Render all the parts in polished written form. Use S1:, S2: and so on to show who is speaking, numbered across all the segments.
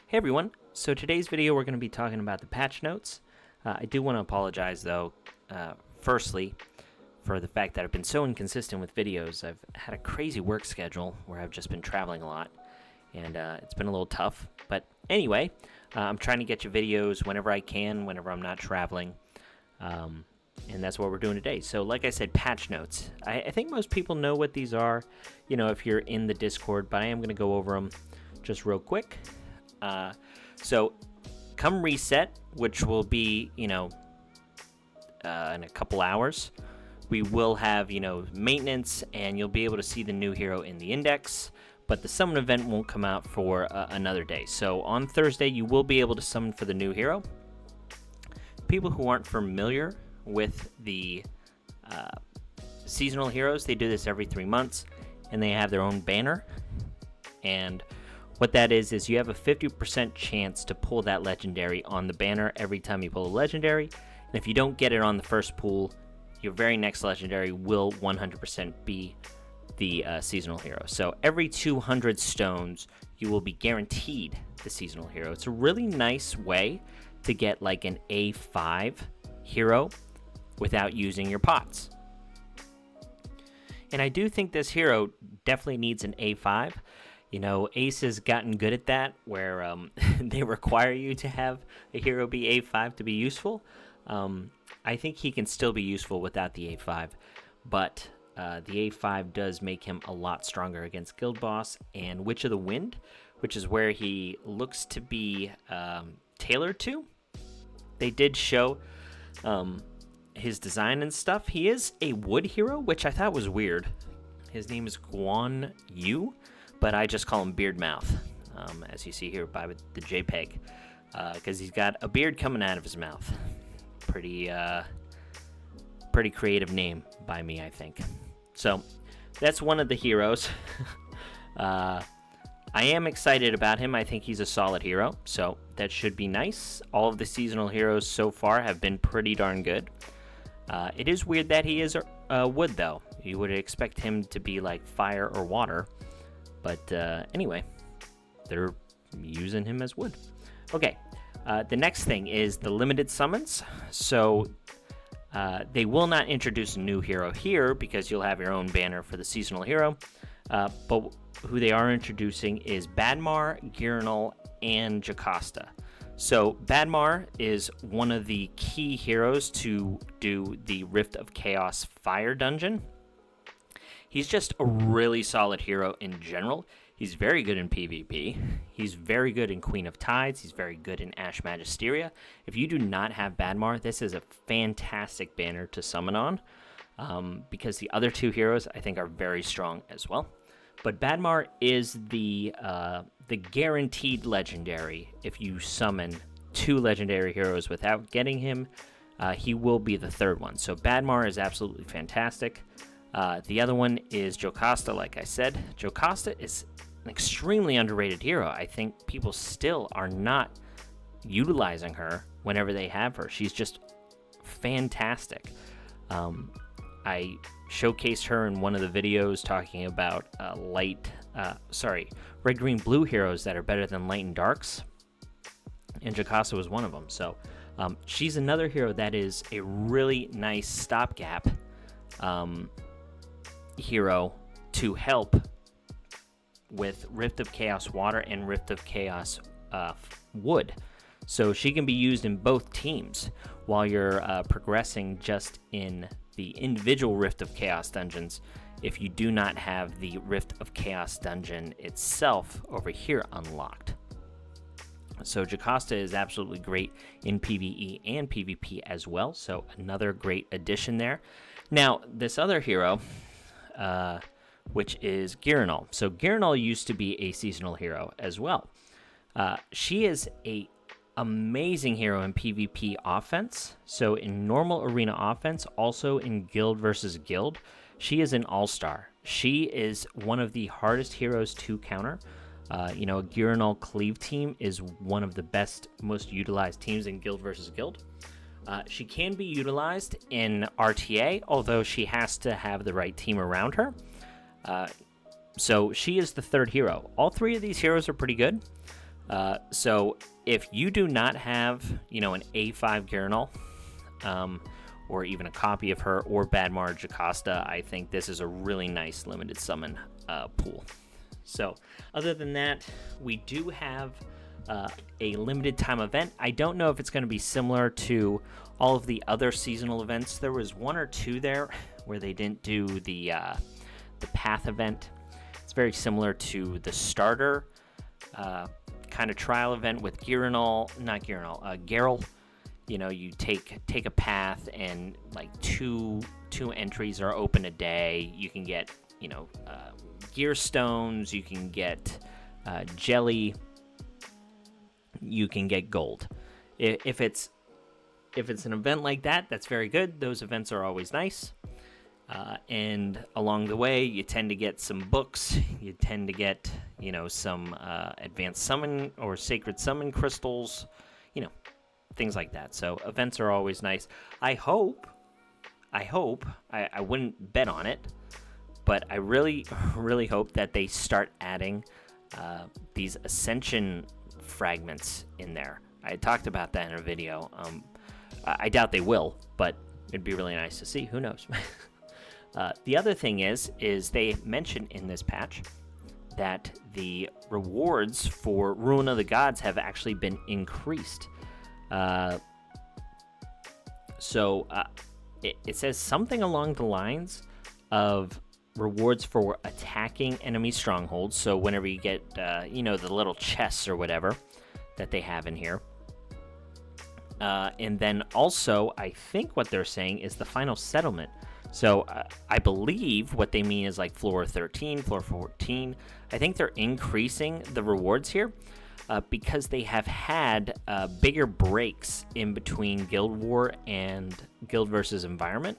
S1: Hey everyone, so today's video we're going to be talking about the patch notes. I do want to apologize though, firstly, for the fact that I've been so inconsistent with videos. I've had a crazy work schedule where I've just been traveling a lot, and it's been a little tough. But anyway, I'm trying to get you videos whenever I can, whenever I'm not traveling, and that's what we're doing today. So like I said, patch notes. I think most people know what these are, you know, if you're in the Discord, but I am going to go over them just real quick. So come reset, which will be, in a couple hours, we will have, maintenance, and you'll be able to see the new hero in the index, but the summon event won't come out for another day. So on Thursday, you will be able to summon for the new hero. People who aren't familiar with the seasonal heroes, they do this every 3 months, and they have their own banner, and what that is you have a 50% chance to pull that legendary on the banner every time you pull a legendary. And if you don't get it on the first pull, your very next legendary will 100% be the seasonal hero. So every 200 stones, you will be guaranteed the seasonal hero. It's a really nice way to get like an A5 hero without using your pots. And I do think this hero definitely needs an A5. Ace has gotten good at that, where they require you to have a hero be A5 to be useful. I think he can still be useful without the A5, but the A5 does make him a lot stronger against Guild Boss and Witch of the Wind, which is where he looks to be tailored to. They did show his design and stuff. He is a wood hero, which I thought was weird. His name is Guan Yu, but I just call him Beard Mouth, as you see here by the JPEG, because he's got a beard coming out of his mouth. Pretty creative name by me, I think. So that's one of the heroes. I am excited about him. I think he's a solid hero, so that should be nice. All of the seasonal heroes so far have been pretty darn good. It is weird that he is wood, though. You would expect him to be like fire or water. But anyway, they're using him as wood. Okay, the next thing is the limited summons. So they will not introduce a new hero here because you'll have your own banner for the seasonal hero. But who they are introducing is Badar, Girinal, and Jocasta. So Badar is one of the key heroes to do the Rift of Chaos Fire dungeon. He's just a really solid hero in general. He's very good in PvP. He's very good in Queen of Tides. He's very good in Ash Magisteria. If you do not have Badar, this is a fantastic banner to summon on, because the other two heroes I think are very strong as well. But Badar is the guaranteed legendary. If you summon 2 legendary heroes without getting him, he will be the third one. So Badar is absolutely fantastic. The other one is Jocasta, like I said. Jocasta is an extremely underrated hero. I think people still are not utilizing her whenever they have her. She's just fantastic. I showcased her in one of the videos talking about red, green, blue heroes that are better than light and darks, and Jocasta was one of them. So she's another hero that is a really nice stopgap hero to help with Rift of Chaos Water and Rift of Chaos Wood. So she can be used in both teams while you're progressing just in the individual Rift of Chaos dungeons, if you do not have the Rift of Chaos dungeon itself over here unlocked. So Jocasta is absolutely great in PvE and PvP as well, so another great addition there. Now, this other hero, which is Girinal. So Girinal used to be a seasonal hero as well. She is a amazing hero in PvP offense. So in normal arena offense, also in guild versus guild, she is an all-star. She is one of the hardest heroes to counter. A Girinal cleave team is one of the best, most utilized teams in guild versus guild. She can be utilized in RTA, although she has to have the right team around her. So she is the third hero. All three of these heroes are pretty good. So if you do not have, an A5 Gyranol, or even a copy of her, or Badmar Jocasta, I think this is a really nice limited summon pool. So other than that, we do have a limited time event. I don't know if it's going to be similar to all of the other seasonal events. There was one or two there where they didn't do the path event. It's very similar to the starter kind of trial event with Geralt. You take a path, and like two entries are open a day. You can get gear stones, you can get jelly, you can get gold. If it's an event like that, that's very good. Those events are always nice. And along the way, you tend to get some books. You tend to get, some advanced summon or sacred summon crystals, things like that. So events are always nice. I wouldn't bet on it, but I really, really hope that they start adding these ascension fragments in there. I talked about that in a video. I doubt they will, but it'd be really nice to see. Who knows? The other thing is they mentioned in this patch that the rewards for Ruin of the Gods have actually been increased. It says something along the lines of rewards for attacking enemy strongholds. So whenever you get, the little chests or whatever that they have in here. And then also, I think what they're saying is the final settlement. So I believe what they mean is like floor 13, floor 14. I think they're increasing the rewards here because they have had bigger breaks in between Guild War and Guild versus Environment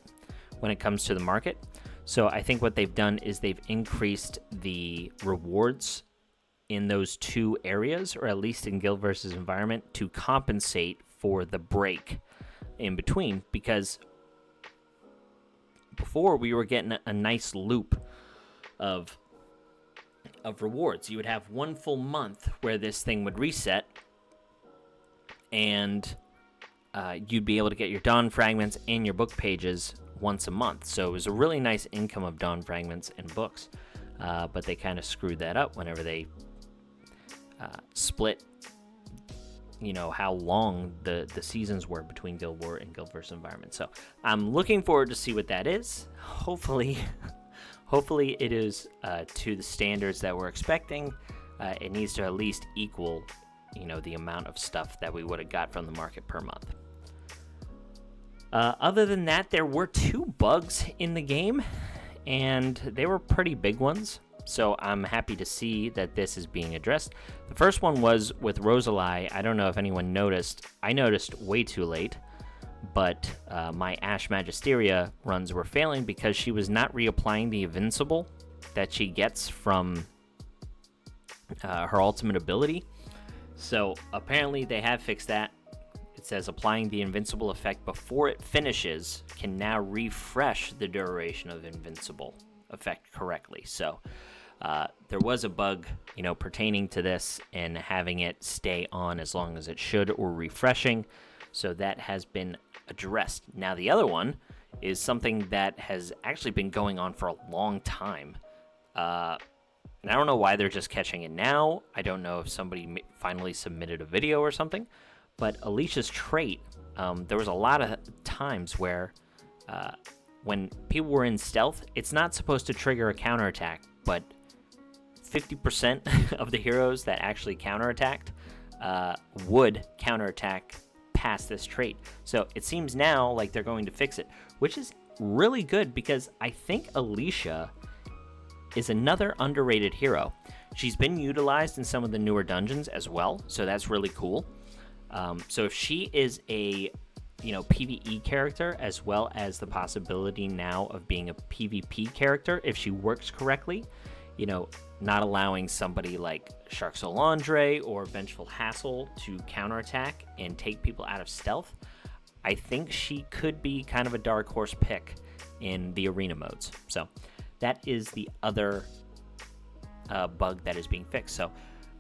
S1: when it comes to the market. So I think what they've done is they've increased the rewards in those two areas, or at least in Guild versus Environment, to compensate for the break in between, because before we were getting a nice loop of rewards. You would have one full month where this thing would reset, and you'd be able to get your Dawn fragments and your book pages once a month. So it was a really nice income of Dawn fragments and books, but they kind of screwed that up whenever they split how long the seasons were between Guild War and Guild vs. Environment. So I'm looking forward to see what that is. Hopefully it is to the standards that we're expecting. It needs to at least equal, the amount of stuff that we would have got from the market per month. Other than that, there were 2 bugs in the game, and they were pretty big ones. So I'm happy to see that this is being addressed. The first one was with Rosalie. I don't know if anyone noticed. I noticed way too late, but my Ash Magisteria runs were failing because she was not reapplying the Invincible that she gets from her ultimate ability. So apparently they have fixed that. It says applying the Invincible effect before it finishes can now refresh the duration of Invincible effect correctly. So there was a bug, pertaining to this and having it stay on as long as it should or refreshing. So that has been addressed. Now the other one is something that has actually been going on for a long time. And I don't know why they're just catching it now. I don't know if somebody finally submitted a video or something. But Alicia's trait, there was a lot of times where when people were in stealth, it's not supposed to trigger a counterattack, but 50% of the heroes that actually counterattacked would counterattack past this trait. So it seems now like they're going to fix it, which is really good because I think Alicia is another underrated hero. She's been utilized in some of the newer dungeons as well, so that's really cool. So if she is a PvE character as well as the possibility now of being a PvP character, if she works correctly, not allowing somebody like Shark Solandre or Vengeful Hassle to counterattack and take people out of stealth, I think she could be kind of a dark horse pick in the arena modes. So that is the other bug that is being fixed. So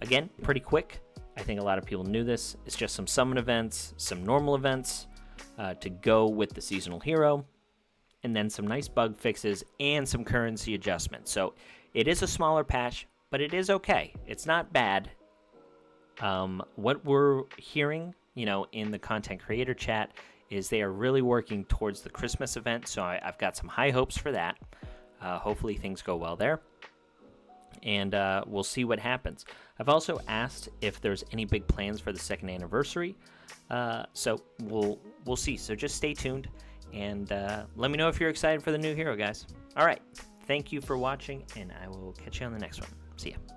S1: again, pretty quick. I think a lot of people knew this. It's just some summon events, some normal events to go with the seasonal hero, and then some nice bug fixes and some currency adjustments. So it is a smaller patch, but it is okay. It's not bad. What we're hearing, in the content creator chat is they are really working towards the Christmas event, so I've got some high hopes for that. Hopefully things go well there, and we'll see what happens. I've also asked if there's any big plans for the 2nd anniversary, so we'll see. So just stay tuned, and let me know if you're excited for the new hero, guys. All right, thank you for watching, and I will catch you on the next one. See ya.